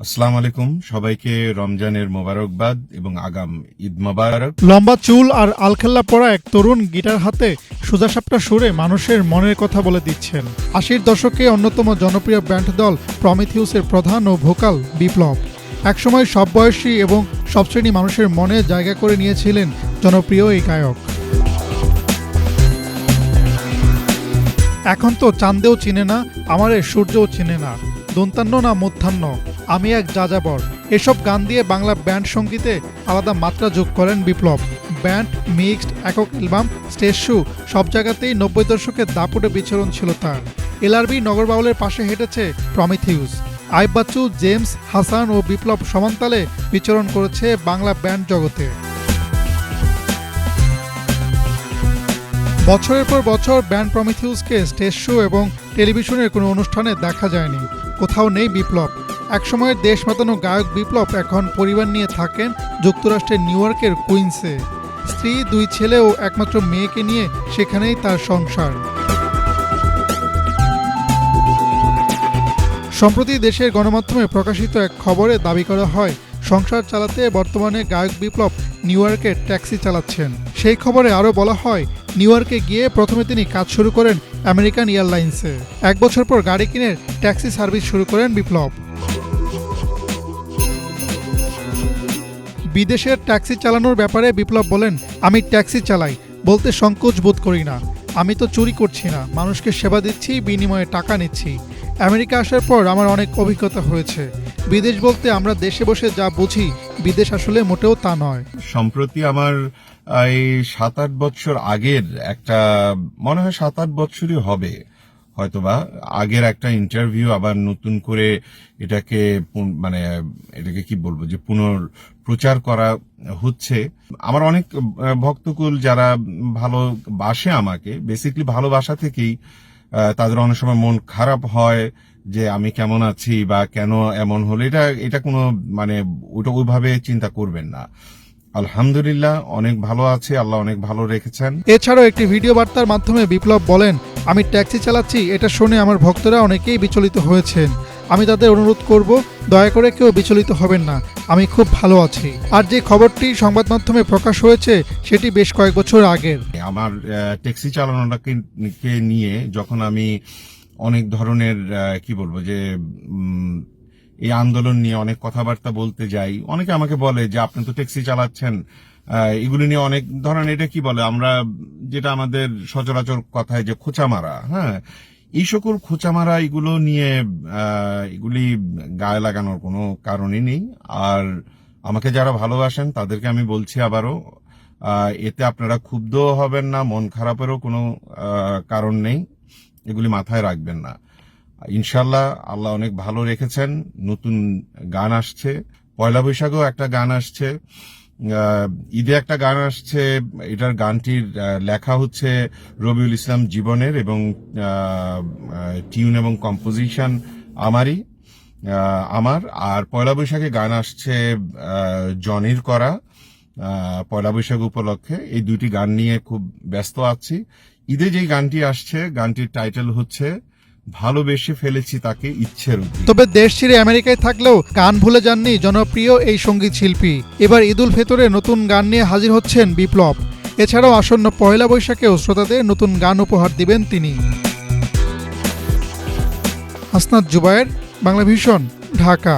আসসালামু আলাইকুম, সবাইকে রমজানের মোবারকবাদ এবং আগাম ঈদ মোবারক। লম্বা চুল আর আলখেল্লা পরা এক তরুণ গিটার হাতে সোজাসাপটা সুরে মানুষের মনের কথা বলে দিচ্ছেন। ৮০-র দশকে অন্যতম জনপ্রিয় ব্যান্ড দল প্রমিথিউসের প্রধান ও ভোকাল বিপ্লব একসময় সব বয়সী এবং সব শ্রেণী মানুষের মনে জায়গা করে নিয়েছিলেন জনপ্রিয় এই গায়ক। এখন তো চাঁদেও চিনে না, আমারে সূর্যও চিনে না, দন্তান্ন না মধ্যাহ্ন, আমি এক যাযাবর, এসব গান দিয়ে বাংলা ব্যান্ড সঙ্গীতে আলাদা মাত্রা যোগ করেন বিপ্লব। ব্যান্ড, মিক্সড, একক অ্যালবাম, স্টেজ শো সব জায়গাতেই ৯০ দশকের দাপুটে বিচরণ ছিল তার। এলআরবি নগর বাউলের পাশে হেঁটেছে প্রমিথিউস। আইব বাচ্চু, জেমস, হাসান ও বিপ্লব সমানতালে বিচরণ করেছে বাংলা ব্যান্ড জগতে। বছরের পর বছর ব্যান্ড প্রমিথিউসকে স্টেজ শো এবং টেলিভিশনের কোনো অনুষ্ঠানে দেখা যায়নি, কোথাও নেই বিপ্লব। একসময়ের দেশ মাতানো গায়ক বিপ্লব এখন পরিবার নিয়ে থাকেন যুক্তরাষ্ট্রের নিউ ইয়র্কের কুইন্সে। স্ত্রী, ২ ছেলে ও একমাত্র মেয়েকে নিয়ে সেখানেই তার সংসার। সম্প্রতি দেশের গণমাধ্যমে প্রকাশিত এক খবরে দাবি করা হয় সংসার চালাতে বর্তমানে গায়ক বিপ্লব নিউ ইয়র্কে ট্যাক্সি চালাচ্ছেন। সেই খবরে আরও বলা হয় নিউ ইয়র্কে গিয়ে প্রথমে তিনি কাজ শুরু করেন আমেরিকান এয়ারলাইন্সে। ১ বছর পর গাড়ি কিনে ট্যাক্সি সার্ভিস শুরু করেন বিপ্লব। বিদেশের ট্যাক্সি চালানোর ব্যাপারে বিপ্লব বলেন, আমি ট্যাক্সি চালাই, বলতে সংকোচ বোধ করি না। আমি তো চুরি করছি না, মানুষকে সেবা দিচ্ছি, বিনিময়ে টাকা নিচ্ছি। আমেরিকা আসার পর আমার অনেক অভিজ্ঞতা হয়েছে। বিদেশ বলতে আমরা দেশে বসে যা বুঝি, বিদেশ আসলে মোটেও তা নয়। সম্প্রতি আমার এই ৭-৮ বছর আগের একটা, মনে হয় ৭-৮ বছরই হবে হয়তোবা, আগের একটা ইন্টারভিউ আবার নতুন করে এটাকে এটাকে কি বলবো যে পুনঃপ্রচার করা হচ্ছে। আমার অনেক ভক্তকুল যারা ভালোবাসে আমাকে, বেসিক্যালি ভালোবাসা থেকেই তাদের অনেক সময় মন খারাপ হয় যে আমি কেমন আছি বা কেন এমন হলো। এটা কোনো ওটা ওইভাবে চিন্তা করবেন না। আলহামদুলিল্লাহ অনেক ভালো আছে, আল্লাহ অনেক ভালো রেখেছেন। এছাড়াও একটি ভিডিও বার্তার মাধ্যমে বিপ্লব বলেন, আমি ট্যাক্সি চালাচ্ছি, এটা শুনে আমার ভক্তরা অনেকেই বিচলিত হয়েছেন। আমি তাদের অনুরোধ করব, দয়া করে কেউ বিচলিত হবেন না, আমি খুব ভালো আছি। আর যে খবরটি সংবাদ মাধ্যমে প্রকাশ হয়েছে সেটি বেশ কয়েক বছর আগের। আমার ট্যাক্সি চালানোটাকে নিয়ে যখন আমি অনেক ধরনের কি বলবো যে এই আন্দোলন নিয়ে অনেক কথাবার্তা বলতে যাই, অনেকে আমাকে বলে যে আপনি তো ট্যাক্সি চালাচ্ছেন, এগুলি নিয়ে অনেক ধরনের, এটা কি বলে আমরা যেটা আমাদের সচরাচর কথায় যে খোঁচা মারা, হ্যাঁ, এই সকল খোঁচা মারা এগুলো নিয়ে এগুলি গায়ে লাগানোর কোনো কারণই নেই। আর আমাকে যারা ভালোবাসেন তাদেরকে আমি বলছি আবারও, এতে আপনারা ক্ষুব্ধ হবেন না, মন খারাপেরও কোনো কারণ নেই, এগুলি মাথায় রাখবেন না। ইনশাল্লাহ আল্লাহ অনেক ভালো রেখেছেন। নতুন গান আসছে, পয়লা বৈশাখেও একটা গান আসছে, ঈদে একটা গান আসছে। এটার গানটির লেখা হচ্ছে রবিউল ইসলাম জীবনের এবং টিউন এবং কম্পোজিশন আমার। আর পয়লা বৈশাখে গান আসছে জনির করা, পয়লা বৈশাখ উপলক্ষে। এই দুটি গান নিয়ে খুব ব্যস্ত আছি। ঈদে যে গানটি আসছে, গানটির টাইটেল হচ্ছে ভালোবেসে ফেলেছি তাকে ইচ্ছের। তবে দেশ ছেড়ে আমেরিকায় থাকলেও গান ভুলে যাননি জনপ্রিয় এই সঙ্গীত শিল্পী। এবার ঈদুল ফিতরে নতুন গান নিয়ে হাজির হচ্ছেন বিপ্লব। এছাড়াও আসন্ন পয়লা বৈশাখেও শ্রোতাদের নতুন গান উপহার দিবেন তিনি। হাসনাত জুবায়ের, বাংলা ভিশন, ঢাকা।